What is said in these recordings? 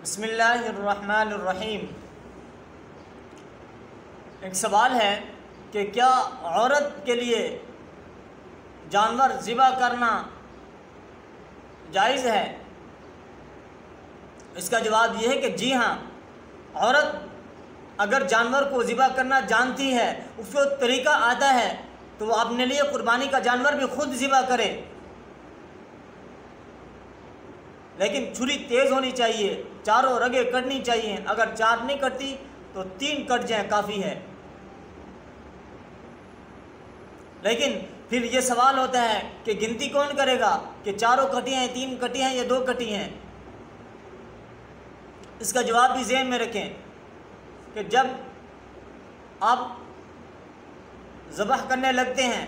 बिस्मिल्लाहिर्रहमानिर्रहीम। एक सवाल है कि क्या औरत के लिए जानवर ज़िबा करना जायज़ है? इसका जवाब ये है कि जी हाँ, औरत अगर जानवर को ज़िबा करना जानती है, उसको तरीका आता है, तो वो अपने लिए कुर्बानी का जानवर भी खुद ज़िबा करे। लेकिन छुरी तेज़ होनी चाहिए, चारों रगें कटनी चाहिए। अगर 4 नहीं कटती तो 3 कट जाए काफ़ी है। लेकिन फिर ये सवाल होता है कि गिनती कौन करेगा कि चारों कटी हैं, 3 कटी हैं या 2 कटी हैं। इसका जवाब भी ज़हन में रखें कि जब आप ज़बह करने लगते हैं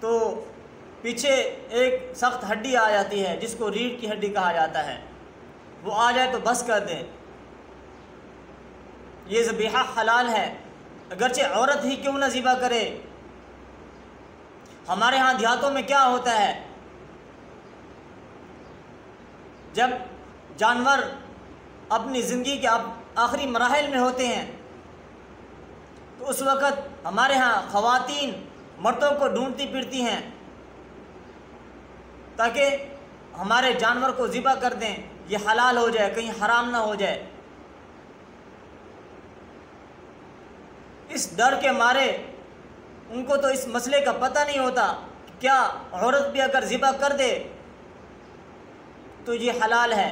तो पीछे एक सख्त हड्डी आ जाती है जिसको रीढ़ की हड्डी कहा जाता है। वो आ जाए तो बस कर दें। ये ज़बीहा हलाल है, अगरचे औरत ही क्यों ना ज़िबा करे। हमारे यहाँ देहातों में क्या होता है, जब जानवर अपनी ज़िंदगी के आखिरी मराहिल में होते हैं तो उस वक़्त हमारे यहाँ ख़वातीन मर्दों को ढूंढती फिरती हैं ताकि हमारे जानवर को ज़िबा कर दें, ये हलाल हो जाए, कहीं हराम ना हो जाए। इस डर के मारे उनको तो इस मसले का पता नहीं होता कि क्या औरत भी अगर ज़िबा कर दे तो ये हलाल है।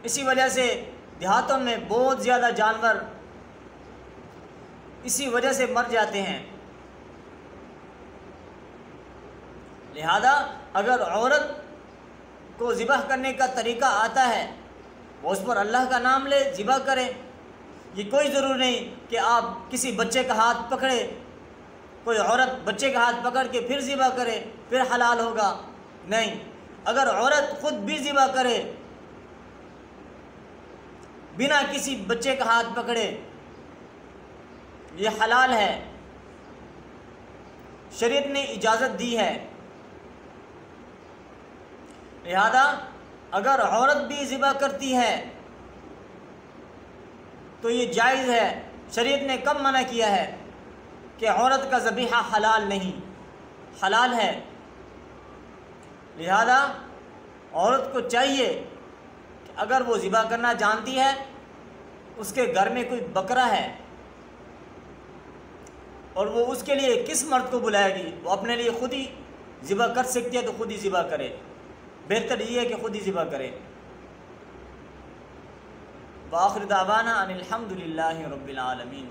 इसी वजह से देहातों में बहुत ज़्यादा जानवर इसी वजह से मर जाते हैं। लिहाजा अगर औरत को ज़िबा करने का तरीका आता है, वो उस पर अल्लाह का नाम ले, ज़िबा करें। ये कोई ज़रूरी नहीं कि आप किसी बच्चे का हाथ पकड़े, कोई औरत बच्चे का हाथ पकड़ के फिर ज़िबा करे फिर हलाल होगा। नहीं, अगर औरत ख़ुद भी ज़िबा करे बिना किसी बच्चे का हाथ पकड़े, ये हलाल है, शरीयत ने इजाज़त दी है। लिहाजा अगर औरत भी ज़िबा करती है तो ये जायज़ है। शरीयत ने कब मना किया है कि औरत का ज़बीहा हलाल नहीं, हलाल है। लिहाजा औरत को चाहिए कि अगर वो ज़िबा करना जानती है, उसके घर में कोई बकरा है और वो उसके लिए किस मर्द को बुलाएगी, वो अपने लिए ख़ुद ही ज़िबा कर सकती है तो ख़ुद ही ज़िबा करे। बेहतर ये है कि ख़ुद ही ज़िबा करे। व आखिर दावाना अनिल हम्दुलिल्लाहि रब्बिल आलमीन।